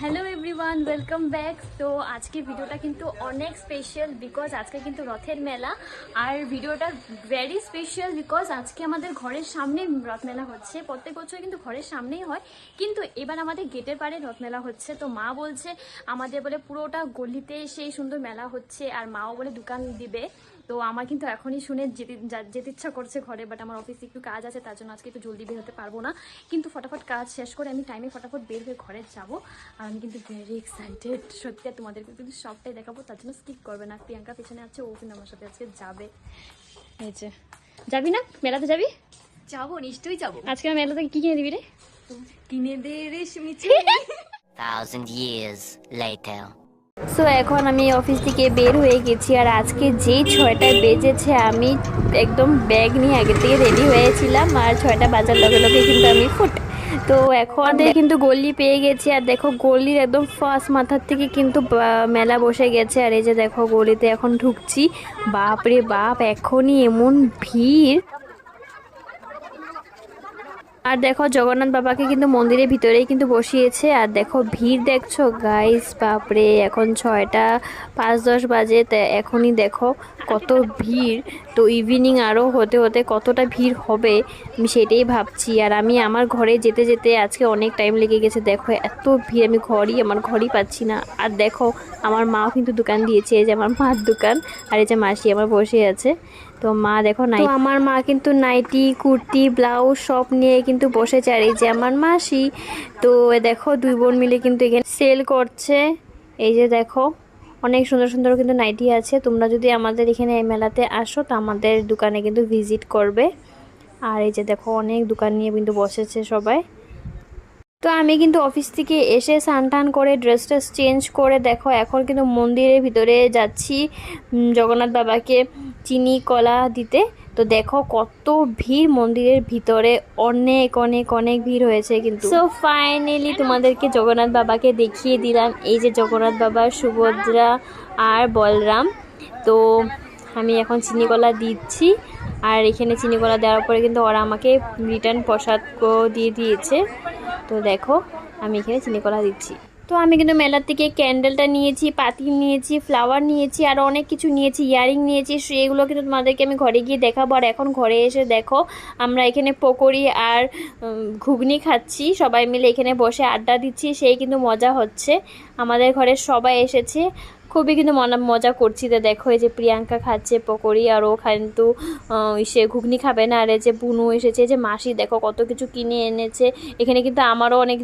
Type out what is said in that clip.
Hello everyone, welcome back. তো আজকে ভিডিওটা কিন্তু অনেক স্পেশাল বিকজ আজকে কিন্তু রথের মেলা। আর ভিডিওটা ভেরি স্পেশাল বিকজ আজকে আমাদের ঘরের সামনে রথ মেলা হচ্ছে। প্রত্যেক বছর কিন্তু ঘরের সামনেই হয়, কিন্তু এবার আমাদের গেটের পাড়ে রথ মেলা হচ্ছে। তো মা বলছে আমাদের বলে পুরোটা গলিতে সেই সুন্দর মেলা হচ্ছে, আর মাও বলে দোকান দিবে। তো আমার কিন্তু এখনই শুনে যেতে ইচ্ছা করছে ঘরে, বাট আমার অফিসে একটু কাজ আছে, তার জন্য আজকে একটু জলদি বের হতে পারবো না। কিন্তু ফটাফট কাজ শেষ করে আমি টাইমে ফটাফট বের হয়ে ঘরে যাবো। আর আমি কিন্তু ভেরি এক্সাইটেড সত্যি, আর তোমাদেরকে কিন্তু সবটাই দেখাবো, তার জন্য স্কিপ করবে না। প্রিয়াঙ্কা পেছনে আছে, ও কিন্তু আমার সাথে আজকে যাবে। এই যে যাবি না মেলাতে? যাবি? যাবো, নিশ্চয়ই যাবো। আজকে মেলাতে কি কিনে দিবি রে? কিনে দে রেশমি। 1,000 years later. সো এখন আমি অফিস থেকে বের হয়ে গেছি, আর আজকে যেই 6টা বেজেছে আমি একদম ব্যাগ নিয়ে আগে থেকে রেডি হয়েছিলাম, আর 6টা বাজার লগে লগে কিন্তু আমি তো এখন কিন্তু গলি পেয়ে গেছি। আর দেখো গলির একদম ফার্স্ট মাথার থেকে কিন্তু মেলা বসে গেছে। আর এই যে দেখো গলিতে এখন ঢুকছি, বাপ রে বাপ এখনই এমন ভিড়। আর দেখো জগন্নাথ বাবাকে কিন্তু মন্দিরের ভিতরেই কিন্তু বসিয়েছে। আর দেখো ভিড় দেখছো গাইস, বাপরে এখন 6টা 5-10 বাজে, এখনই দেখো কত ভিড়। তো ইভিনিং আরও হতে হতে কতটা ভিড় হবে আমি সেটাই ভাবছি। আর আমি আমার ঘরে যেতে যেতে আজকে অনেক টাইম লেগে গেছে। দেখো এত ভিড়, আমি আমার ঘরই পাচ্ছি না। আর দেখো আমার মাও কিন্তু দোকান দিয়েছে, এই যে আমার মার দোকান, আর এই যে মাসি আমার বসে আছে। তো মা দেখো তো আমার মা কিন্তু নাইটি, কুর্তি, ব্লাউজ সব নিয়ে কিন্তু বসেছে। আর এই যে আমার মাসি, তো দেখো দুই বোন মিলে কিন্তু এখানে সেল করছে। এই যে দেখো অনেক সুন্দর সুন্দর কিন্তু নাইটি আছে। তোমরা যদি আমাদের এখানে এই মেলাতে আসো তো আমাদের দোকানে কিন্তু ভিজিট করবে। আর এই যে দেখো অনেক দোকান নিয়ে কিন্তু বসেছে সবাই। তো আমি কিন্তু অফিস থেকে এসে স্নান করে ড্রেস চেঞ্জ করে দেখো এখন কিন্তু মন্দিরের ভিতরে যাচ্ছি জগন্নাথ বাবাকে চিনি কলা দিতে। তো দেখো কত ভিড় মন্দিরের ভিতরে, অনেক অনেক অনেক ভিড় হয়েছে কিন্তু। সো ফাইনালি তোমাদেরকে জগন্নাথ বাবাকে দেখিয়ে দিলাম। এই যে জগন্নাথ বাবা, সুভদ্রা আর বলরাম। তো আমি এখন চিনি কলা দিচ্ছি, আর এখানে চিনি কলা দেওয়ার পরে কিন্তু ওরা আমাকে রিটার্ন প্রসাদ দিয়ে দিয়েছে। তো দেখো আমি এখানে চিনি কলা দিচ্ছি। তো আমি কিন্তু মেলার থেকে ক্যান্ডেলটা নিয়েছি, পাতি নিয়েছি, ফ্লাওয়ার নিয়েছি, আর অনেক কিছু নিয়েছি, ইয়ারিং নিয়েছি। সেগুলো কিন্তু তোমাদেরকে আমি ঘরে গিয়ে দেখাবো। আর এখন ঘরে এসে দেখো আমরা এখানে পকোড়ি আর ঘুগনি খাচ্ছি, সবাই মিলে এখানে বসে আড্ডা দিচ্ছি, সেই কিন্তু মজা হচ্ছে। আমাদের ঘরে সবাই এসেছে, খুবই কিন্তু মজা করছি। তো দেখো এই যে প্রিয়াঙ্কা খাচ্ছে পকোড়ি, আর ও কিন্তু সে ঘুগনি খাবে না। আর এই যে বুনু এসেছে, যে মাসি দেখো কত কিছু কিনে এনেছে। এখানে কিন্তু আমারও অনেক